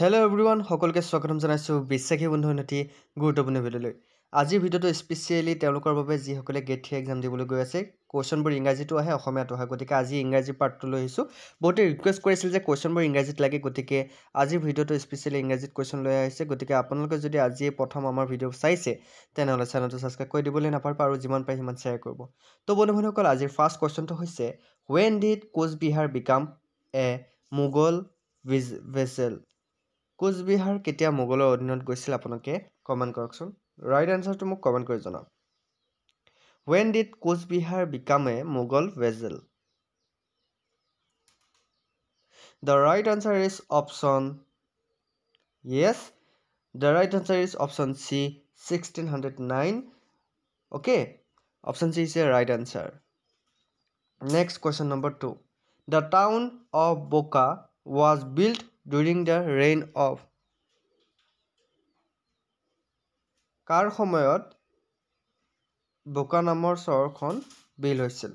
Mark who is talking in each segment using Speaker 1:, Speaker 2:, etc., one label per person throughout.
Speaker 1: Hello everyone, সকলকে স্বাগতম জনাইছো বিশ্বাসী বন্ধু উন্নতি গুৰুত্বপূৰ্ণ ভিডিঅ'লৈ। আজিৰ ভিডিঅ'টো স্পেচিয়েলি তেওঁলোকৰ বাবে যিসকলে গেট 3 এক্সাম দিবলৈ গৈ আছে, কোৱেশ্চনবোৰ ইংৰাজীতো আহে অসমীয়াতো আহে, গতিকে আজি ইংৰাজী পাৰ্টটো লৈ আহিছো। বহুতে ৰিকুৱেষ্ট কৰিছিল যে কোৱেশ্চনবোৰ ইংৰাজীত লাগে, গতিকে আজিৰ ভিডিঅ'টো স্পেচিয়েলি ইংৰাজীত কোৱেশ্চন লৈ আহিছে। গতিকে আপোনালোকে যদি আজি প্ৰথম আমাৰ ভিডিঅ' চাইছে তেনেহ'লে চেনেলটো ছাবস্ক্ৰাইব কৰি দিবলৈ নাপাহৰিব আৰু যিমান পাৰে সিমান শ্বেয়াৰ কৰিব। তো বন্ধুসকল, আজিৰ ফাৰ্ষ্ট কোৱেশ্চনটো হৈছে when did Cooch Behar become a Mughal vessel? Cooch Behar কেতিয়া মোগলৰ অধীনত গৈছিল আপোনালোকে কমেণ্ট কৰকচোন। ৰাইট আনসাৰটো মোক কমেণ্ট কৰি জনাওক। When did Cooch Behar become a Mughal vessel? The right answer is option yes. The right answer is option C, 1609. Okay, option C is the right answer. Next question number 2. The town of Boka was built during the reign of কাৰ সময়ত বোকা নামৰ চহৰখন বিল হৈছিল?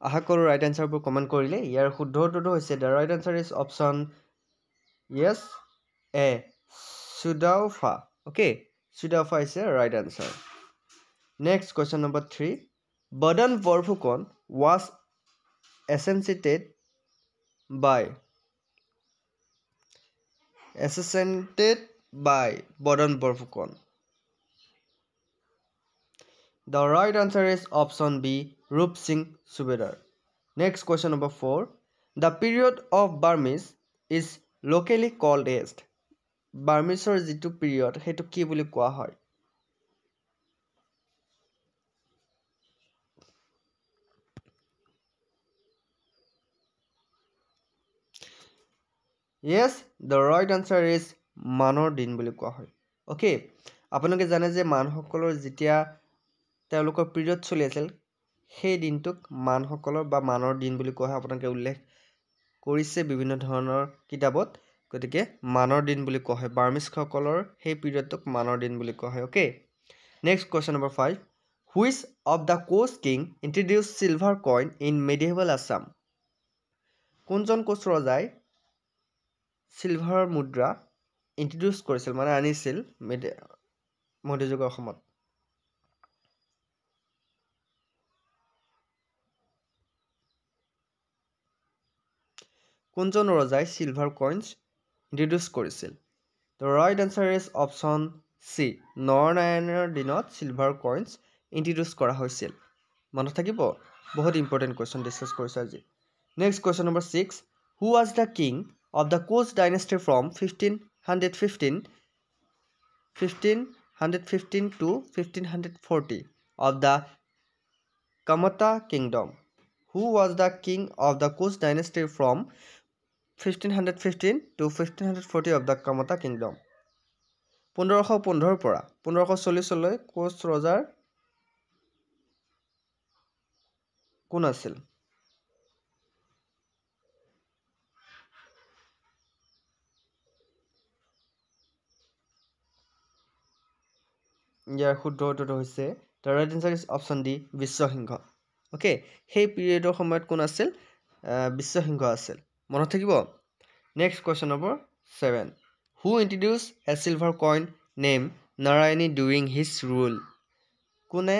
Speaker 1: আশা কৰোঁ right আনসাৰবোৰ comment কৰিলে। ইয়াৰ শুদ্ধ উত্তৰটো হৈছে the right answer is option য়েছ A Sudangpha. Okay, Sudangpha is a right answer. Next question number 3. Badan Borphukan was assassinated by Badan Borphukan. The right answer is option B, Rup Singh Subedar. Next question number 4. The period of Burmese is locally called as. Burmese যিটো period সেইটো কি বুলি কোৱা হয়? Yes, the right answer is মানৰ দিন বুলি কোৱা হয়। অ'কে, আপোনালোকে জানে যে মানসকলৰ যেতিয়া তেওঁলোকৰ পিৰিয়ড চলি আছিল সেই দিনটোক মানসকলৰ বা মানৰ দিন বুলি কোৱা হয়। আপোনালোকে উল্লেখ কৰিছে বিভিন্ন ধৰণৰ কিতাপত, গতিকে মানৰ দিন বুলি কোৱা হয়। বাৰ্মিজসকলৰ সেই পিৰিয়ডটোক মানৰ দিন বুলি কোৱা হয়। Okay, next question number 5. Which of the Koch king introduced silver coin in medieval Assam? কোনজন কোচ ৰজাই চিলভাৰ মুদ্ৰা ইন্ট্ৰডিউচ কৰিছিল মানে আনিছিল মধ্যযুগৰ অসমত? কোনজন ৰজাই চিলভাৰ কইনছ ইন্ট্ৰডিউচ কৰিছিল? The right answer is option C, নৰনাৰায়ণৰ দিনত চিলভাৰ কইনছ ইন্ট্ৰডিউচ কৰা হৈছিল। মনত থাকিব, বহুত ইম্পৰ্টেণ্ট কুৱেশ্যন ডিছকাছ কৰিছোঁ আজি। Next question number 6. Who was the king of the Koch dynasty from 1515 to 1540 of the Kamata kingdom? Who was the king of the Koch dynasty from 1515 to 1540 of the Kamata kingdom? 1515 পৰা 1540 কোচ ৰজাৰ কোন আছিল? ইয়াৰ শুদ্ধ উত্তৰটো হৈছে the right answer is option D, Biswa Singha. Okay, সেই পিৰিয়ডৰ সময়ত কোন আছিল? বিশ্বসিংহ আছিল। মনত থাকিব। Next question number 7. Who introduced a silver coin named Narayani during his rule? কোনে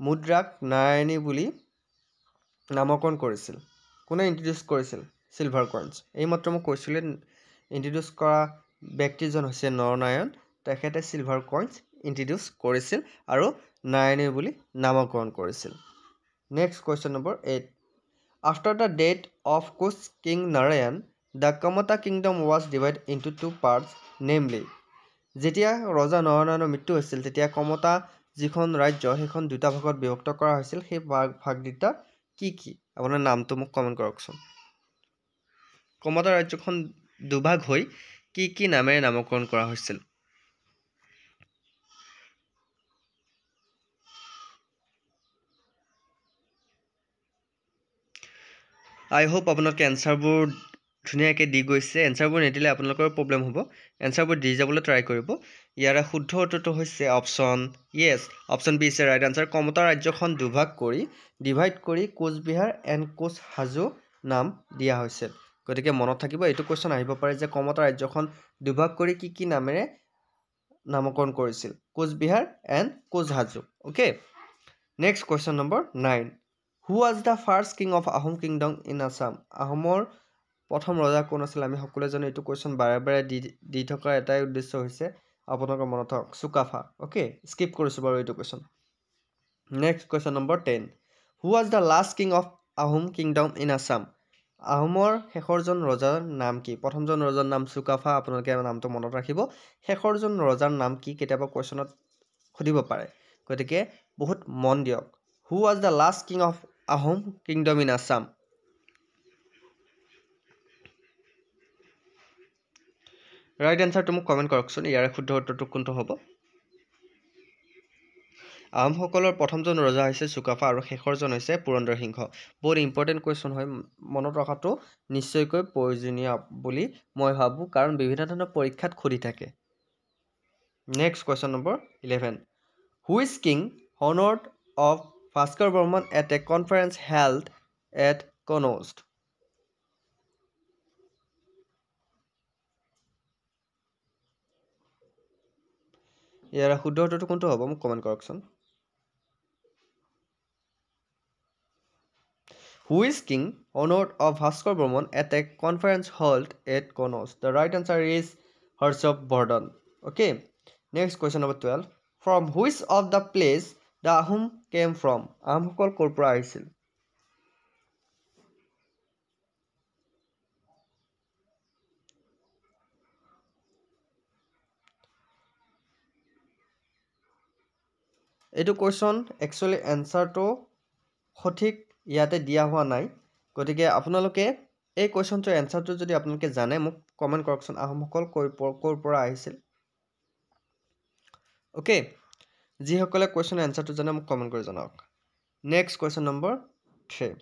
Speaker 1: মুদ্ৰাক নাৰায়ণী বুলি নামকৰণ কৰিছিল? কোনে ইন্ট্ৰডিউচ কৰিছিল চিলভাৰ কইনছ? এইমাত্ৰ মই কৈছিলোঁ ইন্ট্ৰডিউচ কৰা ব্যক্তিজন হৈছে নৰনাৰায়ণ। তেখেতে চিলভাৰ কইনছ ইন্ট্ৰডিউচ কৰিছিল আৰু নাৰায়ণী বুলি নামকৰণ কৰিছিল। Next question number 8. After the death of Koch King Narayan, the Kamata kingdom was divided into two parts, namely. যেতিয়া ৰজা নৰনাৰায়ণৰ মৃত্যু হৈছিল তেতিয়া কমতা যিখন ৰাজ্য সেইখন দুটা ভাগত বিভক্ত কৰা হৈছিল। সেই ভাগ দুটা কি কি? আপোনাৰ নামটো মোক কমেণ্ট কৰকচোন। কমতা ৰাজ্যখন দুভাগ হৈ কি কি নামেৰে নামকৰণ কৰা হৈছিল? আই হোপ আপোনালোকে এনচাৰবোৰ ধুনীয়াকৈ দি গৈছে এনচাৰবোৰ নিদিলে আপোনালোকৰ প্ৰব্লেম হ'ব এনচাৰবোৰ দি যাবলৈ ট্ৰাই কৰিব ইয়াৰে শুদ্ধ উত্তৰটো হৈছে অপশ্যন য়েছ option B is right answer Kamata ৰাজ্যখন ডিভাইড কৰি কোচবিহাৰ এণ্ড কোচ হাজো নাম দিয়া হৈছিল গতিকে মনত থাকিব এইটো কোৱেশ্যন আহিব পাৰে যে কমতা ৰাজ্যখন দুভাগ কৰি কি নামেৰে নামকৰণ কৰিছিল Cooch Behar and Koch Hajo okay next question number 9 who was the first king of Ahom kingdom in Assam আহোমৰ প্ৰথম ৰজা কোন আছিল আমি সকলোৱে জানো এইটো কুৱেশ্যন বাৰে বাৰে দি থকাৰ এটাই উদ্দেশ্য হৈছে আপোনালোকৰ মনত থাকক চুকাফা অ'কে স্কিপ কৰিছোঁ বাৰু এইটো question next question number 10 who was the last king of Ahom kingdom in Assam আহোমৰ শেষৰজন ৰজাৰ নাম কি প্ৰথমজন ৰজাৰ নাম চুকাফা আপোনালোকে নামটো মনত ৰাখিব শেষৰজন ৰজাৰ নাম কি কেতিয়াবা কুৱেশ্যনত সুধিব পাৰে গতিকে বহুত মন দিয়ক who was the last king of Ahom kingdom in Assam right এনচাৰটো মোক কমেণ্ট কৰকচোন ইয়াৰে শুদ্ধ উত্তৰটো কোনটো হ'ব আহোমসকলৰ প্ৰথমজন ৰজা হৈছে চুকাফা আৰু শেষৰজন হৈছে পুৰন্দৰ সিংহ বহুত ইম্পৰ্টেণ্ট কুৱেশ্যন হয় মনত ৰখাটো নিশ্চয়কৈ প্ৰয়োজনীয় বুলি মই ভাবোঁ কাৰণ বিভিন্ন ধৰণৰ পৰীক্ষাত সুধি থাকে next question number 11 which king honoured of Bhaskar Barman at a conference held at Kannauj ইয়াৰ শুদ্ধ উত্তৰটো কোনটো হ'ব মোক কমেণ্ট কৰকচোন Which king honored of Bhaskar Burman at a conference held at Konos? The right answer is Harshab Bardhan. Okay. Next question number 12. From which of the place the Ahom came from? Ahomসকল ক'ৰ পৰা আহিছিল? এইটো question actually answer to সঠিক ইয়াতে দিয়া হোৱা নাই গতিকে আপোনালোকে এই কুৱেশ্যনটোৰ এনচাৰটো যদি আপোনালোকে জানে মোক কমেণ্ট কৰকচোন আহোমসকল ক'ৰ পৰা আহিছিল অ'কে যিসকলে কুৱেশ্যনৰ এনচাৰটো জানে মোক কমেণ্ট কৰি জনাওক next question number 3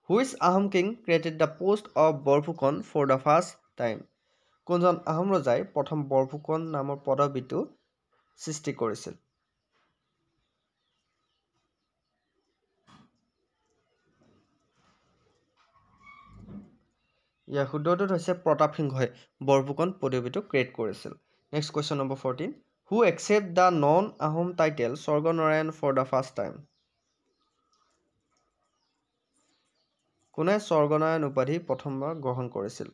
Speaker 1: which Ahom king created the post of Borphukan for the first time কোনজন আহোম ৰজাই প্ৰথম বৰফুকন নামৰ পদবীটো সৃষ্টি কৰিছিল ইয়াৰ শুদ্ধ উত্তৰটো হৈছে প্ৰতাপ সিংহই বৰফুকন পদবীটো ক্ৰিয়েট কৰিছিল next question number 14 who accept the non Ahom title Swarganarayan for the first time কোনে স্বৰ্গনাৰায়ণ উপাধি প্ৰথমবাৰ গ্ৰহণ কৰিছিল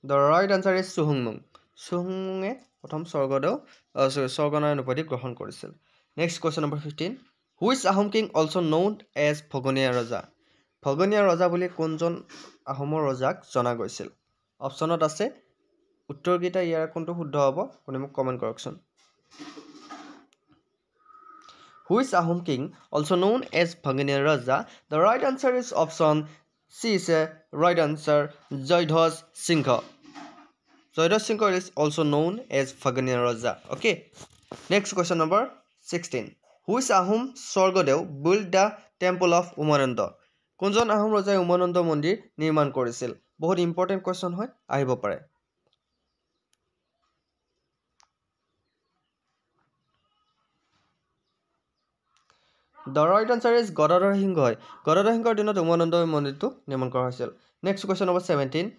Speaker 1: The right answer is Suhumung. Suhumung প্ৰথম স্বৰ্গনাৰায়ণ উপাধি গ্ৰহণ কৰিছিল next question number 15 which Ahom king also' known as Bhaganiya Raja Bhaganiya ৰজা বুলি কোনজন আহোমৰ ৰজাক জনা গৈছিল অপশ্যনত আছে উত্তৰকেইটা ইয়াৰ কোনটো শুদ্ধ হ'ব কোনে মোক কমেণ্ট কৰকচোন which Ahom king also' known as Bhaganiya Raja the right answer is option C is a right answer Jayadhwaj Singha Jayadhaj Singh is also known as Phagania Raja. Okay. Next question number 16. Which Ahom Swargadev built the temple of Umananda? কোনজন আহোম ৰজাই উমানন্দ মন্দিৰ নিৰ্মাণ কৰিছিল বহুত important question হয় আহিব পাৰে The right answer is Gadadhar সিংহই গদাধৰ সিংহৰ দিনত উমানন্দ মন্দিৰটো নিৰ্মাণ কৰা হৈছিল next question number 17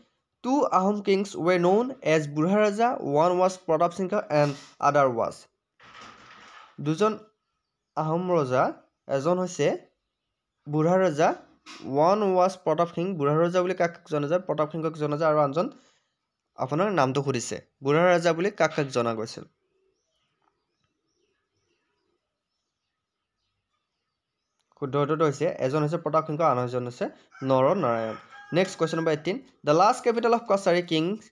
Speaker 1: Two Ahom kings were known as Burha Raja. One was Pratap Singh and other was. দুজন আহোম ৰজা এজন হৈছে বুঢ়া ৰজা one was Pratap Singh বুঢ়া ৰজা বুলি কাক জনা যায় প্ৰতাপ সিংহক জনা যায় আৰু আনজন আপোনাৰ নামটো সুধিছে বুঢ়া ৰজা বুলি কাক জনা গৈছিল শুদ্ধ উত্তৰটো হৈছে এজন হৈছে প্ৰতাপ সিংহ আন এজন হৈছে নৰ Narayan Next question number 18. The last capital of Kosari Kings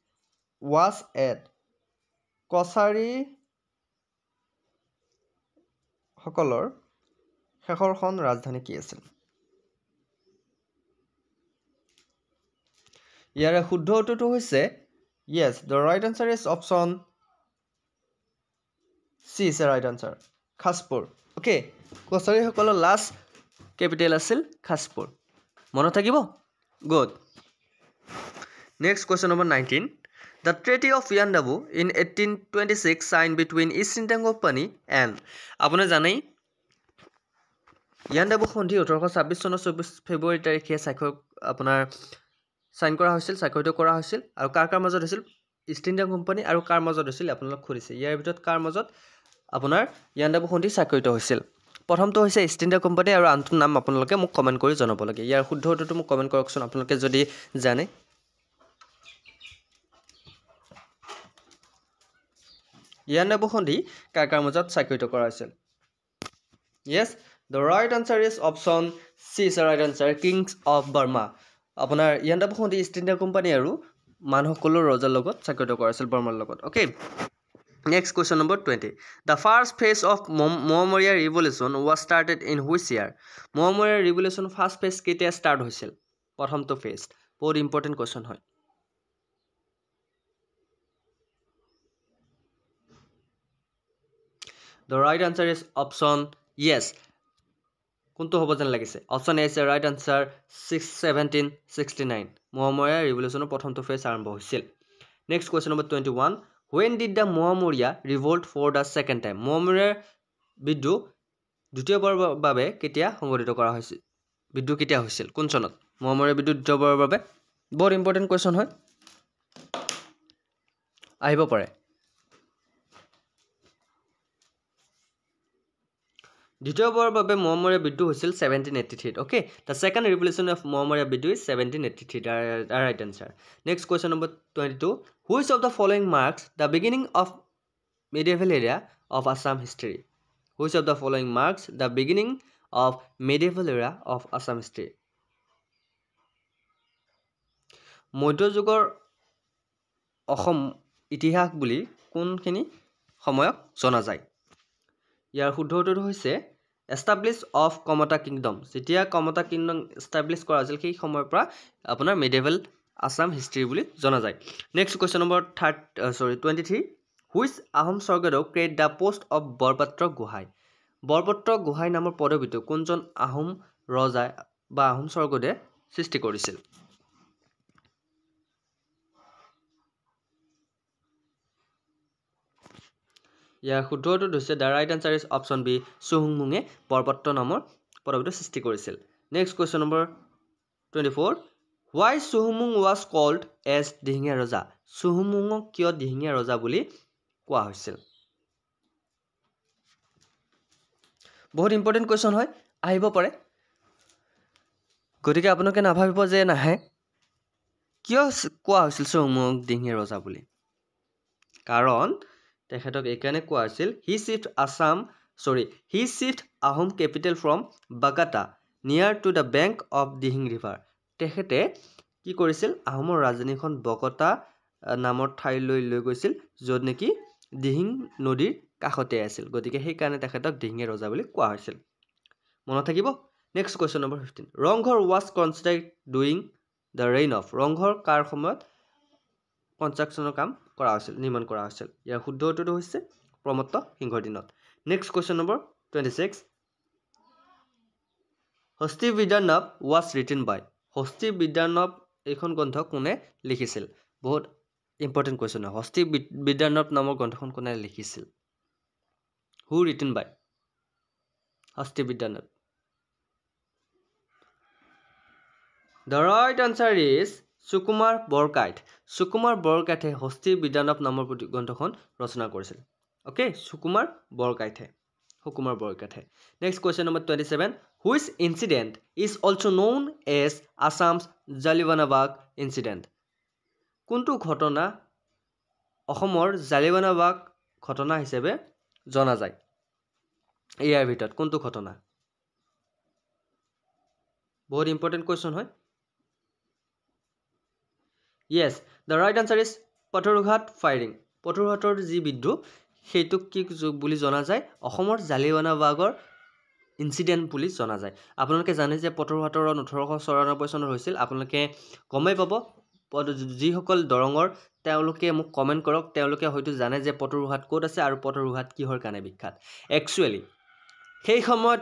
Speaker 1: was at Kosari সকলৰ শেষৰখন ৰাজধানী কি আছিল ইয়াৰ শুদ্ধ উত্তৰটো হৈছে yes the right answer is option C is the right answer Khaspur okay কছাৰীসকলৰ লাষ্ট কেপিটেল আছিল খাছপুৰ মনত থাকিব good next question number 19 The Treaty of Yandabu in 1826 signed between East India Company and আপুনি জানেই ইয়াণ্ডাবু সন্ধি 1826 চনৰ 24 ফেব্ৰুৱাৰী তাৰিখে আপোনাৰ সাইন কৰা হৈছিল স্বাক্ষৰিত কৰা হৈছিল আৰু কাৰ মাজত হৈছিল ইষ্ট ইণ্ডিয়া কোম্পানী আৰু কাৰ মাজত হৈছিল আপোনালোক খুলিছে ইয়াৰ ভিতৰত কাৰ মাজত আপোনাৰ ইয়াণ্ডাবু সন্ধি স্বাক্ষৰিত হৈছিল প্ৰথমটো হৈছে ইষ্ট ইণ্ডিয়া কোম্পানী আৰু আনটো নাম আপোনালোকে মোক কমেন্ট কৰি জনাব লাগে ইয়াৰ শুদ্ধ উত্তৰটো মোক কমেন্ট কৰকচোন আপোনালোকে যদি জানে ইয়াণ্ডাবু সন্ধি কাৰ মাজত স্বাক্ষৰিত কৰা হৈছিল yes the right answer is option C is the right answer Kings of Burma আপোনাৰ ইয়াণ্ডাবু সন্ধি ইষ্ট ইণ্ডিয়া কোম্পানী আৰু মানসকলৰ ৰজাৰ লগত স্বাক্ষৰিত কৰা হৈছিল বৰ্মাৰ লগত okay Next question number 20. The first phase of Mohammedan Revolution was started in which year? Mohammedan Revolution first phase কেতিয়া start হৈছিল? প্ৰথমটো phase. বহুত important question হয়। The right answer is option yes. কোনটো হ'ব যেন লাগিছে? Option A is the right answer 1769. Mohammedan Revolution প্ৰথমটো phase আৰম্ভ হৈছিল। Next question number 21. When did the Mohammedan revolt for the second time? Mohammedan বিদ্ৰোহ দ্বিতীয়বাৰৰ বাবে কেতিয়া সংগঠিত কৰা হৈছিল? বিদ্ৰোহ কেতিয়া হৈছিল? কোন চনত? Mohammedan বিদ্ৰোহ দ্বিতীয়বাৰৰ বাবে বহুত ইম্পৰ্টেন্ট কোৱেশ্চন হয়। আহিব পাৰে। দ্বিতীয়বাৰৰ বাবে Mohammedan বিদ্ৰোহ হৈছিল 1783 okay the second revolution of Mohammedan বিদ্ৰোহ is 1783 the right answer next question number 22 which of the following marks the beginning of medieval era of Assam history which of the following marks the beginning of medieval era of Assam history মধ্যযুগৰ অসম ইতিহাস বুলি কোনখিনি সময়ক জনা যায় ইয়াৰ শুদ্ধ উত্তৰটো হৈছে establish of Kamata Kingdom যেতিয়া Kamata Kingdom establish কৰা হৈছিল সেই সময়ৰ পৰা আপোনাৰ medieval Assam history বুলি জনা যায় next question number 23 which Ahom Sorgadok create the post of Borpatra Gohai Borpatra Gohai নামৰ পদবীটো কোনজন আহোম ৰজা বা আহোম স্বৰ্গদে সৃষ্টি কৰিছিল ইয়াৰ শুদ্ধ উত্তৰটো হৈছে the right answer is option B সুহুংমুঙে বৰপত্ৰ নামৰ পদবীটো সৃষ্টি কৰিছিল next question number 24 why সুহুংমুং was called as Dihingia ৰজা সুহুংমুঙক কিয় দিহিঙীয়া ৰজা বুলি কোৱা হৈছিল বহুত ইম্পৰ্টেন্ট কোৱেশ্চন হয় আহিব পাৰে গতিকে আপোনালোকে নাভাবিব যে নাহে কিয় কোৱা হৈছিল সুহুংমুঙক দিহিঙীয়া ৰজা বুলি কাৰণ তেখেতক একানে কোৱা আছিল he shift Ahom capital from Bagata near to the bank of Dihing river তেখেতে কি কৰিছিল আহোমৰ ৰাজধানীখন বগতা নামৰ ঠাইলৈ লৈ গৈছিল য'ত নেকি দিহিং নদীৰ কাষতে আছিল গতিকে সেই কাৰণে তেখেতক দিহিঙীয়া ৰজা বুলি কোৱা হৈছিল মনত থাকিব next question number 15 Ronghor was constructed during the reign of Ronghor কাৰ সময়ত কনষ্ট্ৰাকচনৰ কাম কৰা হৈছিল নিৰ্মাণ কৰা হৈছিল ইয়াৰ শুদ্ধ উত্তৰটো হৈছে প্ৰমত্ত সিংহৰ দিনত next question number 26 Hasti বিদ্যানব was written by হস্তি বিদ্যানব এইখন গ্ৰন্থ কোনে লিখিছিল বহুত ইম্পৰ্টেন্ট কোৱেশ্চন হয় হস্তি বিদ্যানব নামৰ গ্ৰন্থখন কোনে লিখিছিল who written by Hasti বিদ্যানব the right answer is সুকুমাৰ বৰকাইটে হস্তি বিদ্যানব নামৰ গ্ৰন্থখন ৰচনা কৰিছিল okay Sukumar বৰকাইটে next question number 27 which incident is also known as Assam's Jallianwala incident কোনটো ঘটনা অসমৰ জালিয়ানৱালা ঘটনা হিচাপে জনা যায় ইয়াৰ ভিতৰত কোনটো ঘটনা বহুত ইম্পৰ্টেন্ট কোৱেশ্চন হয় Yes, the right answer is Pathurghat firing. Pathurghator যি বিদ্ৰোহ সেইটোক কি বুলি জনা যায় অসমৰ জালিয়ানৱালাবাগৰ ইনসিডেন্ট বুলি জনা যায় আপোনালোকে জানে যে Pathurghator 1894 চনত হৈছিল আপোনালোকে গমে পাব যিসকল দৰঙৰ তেওঁলোকে মোক কমেন্ট কৰক তেওঁলোকে হয়তো জানে যে Pathurghat ক'ত আছে আৰু Pathurghat কিহৰ কাৰণে বিখ্যাত একচুয়ালি
Speaker 2: সেই সময়ত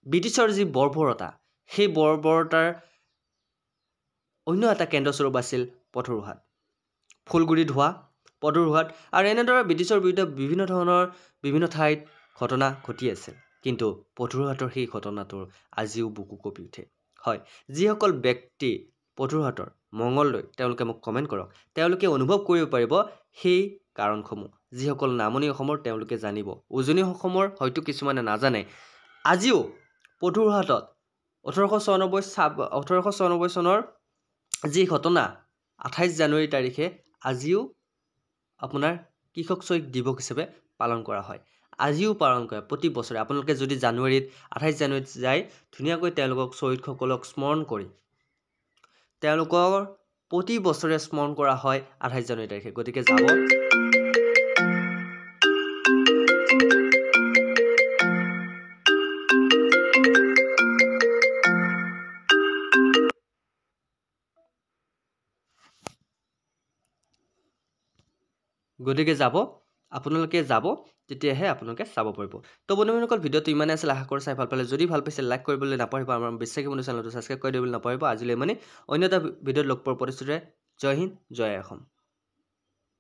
Speaker 2: ব্ৰিটিছৰ যি বৰ্বৰতা সেই বৰ্বৰতাৰ অন্য এটা কেন্দ্ৰস্বৰূপ আছিল পথৰুঘাট ফুলগুৰি ধোৱা পথৰুঘাট আৰু এনেদৰে ব্ৰিটিছৰ বিৰুদ্ধে বিভিন্ন ঠাইত ঘটনা ঘটি আছিল কিন্তু পথৰুঘাটৰ সেই ঘটনাটোৰ আজিও বুকু কঁপি উঠে হয় যিসকল ব্যক্তি পথৰুঘাটৰ মঙলদৈ তেওঁলোকে মোক কমেণ্ট কৰক তেওঁলোকে অনুভৱ কৰিব পাৰিব সেই কাৰণসমূহ যিসকল নামনি অসমৰ তেওঁলোকে জানিব উজনি অসমৰ হয়তো কিছুমানে নাজানে আজিও পথৰুঘাটত 1896 চনৰ যি ঘটনা 28 জানুৱাৰী তাৰিখে আজিও আপোনাৰ কৃষক শ্বহীদ দিৱস হিচাপে পালন কৰা হয় আজিও পালন কৰে প্ৰতি বছৰে আপোনালোকে যদি জানুৱাৰীত 28 জানুৱাৰীত যায় ধুনীয়াকৈ তেওঁলোকক শ্বহীদসকলক স্মৰণ কৰি তেওঁলোকৰ প্ৰতি বছৰে স্মৰণ কৰা হয় 28 জানুৱাৰী তাৰিখে গতিকে যাব আপোনালোকে যাব তেতিয়াহে আপোনালোকে চাব পাৰিব তো বন্ধুসকল ভিডিঅ'টো ইমানে আছিল আশা কৰোঁ চাই ভাল পালে যদি ভাল পাইছে লাইক কৰিবলৈ নাপাহৰিব আমাৰ বিশ্বাসী বন্ধু চেনেলটো ছাবস্ক্ৰাইব কৰি দিবলৈ নাপাহৰিব আজিলৈ মানে অন্য এটা ভিডিঅ'ত লগ পোৱাৰ প্ৰতিশ্ৰুতিৰে জয় হিন্দ জয় অসম